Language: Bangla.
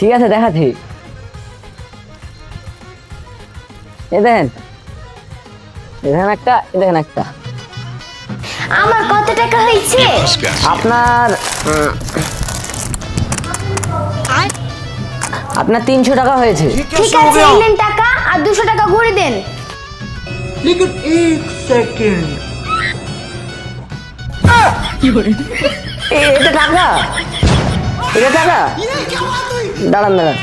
ঠিক আছে দেখাচ্ছি। এ দেখেন, দেখেন একটা, দেখেন একটা। আমার কত টাকা হয়েছে? আপনার আপনার 300 টাকা হয়েছে। ঠিক আছে, এই নেন টাকা আর 200 টাকা ঘুরে দেন। लेकिन एक सेकंड এটা টাকা, এটা টাকা। দাঁড়ান দাঁড়ান।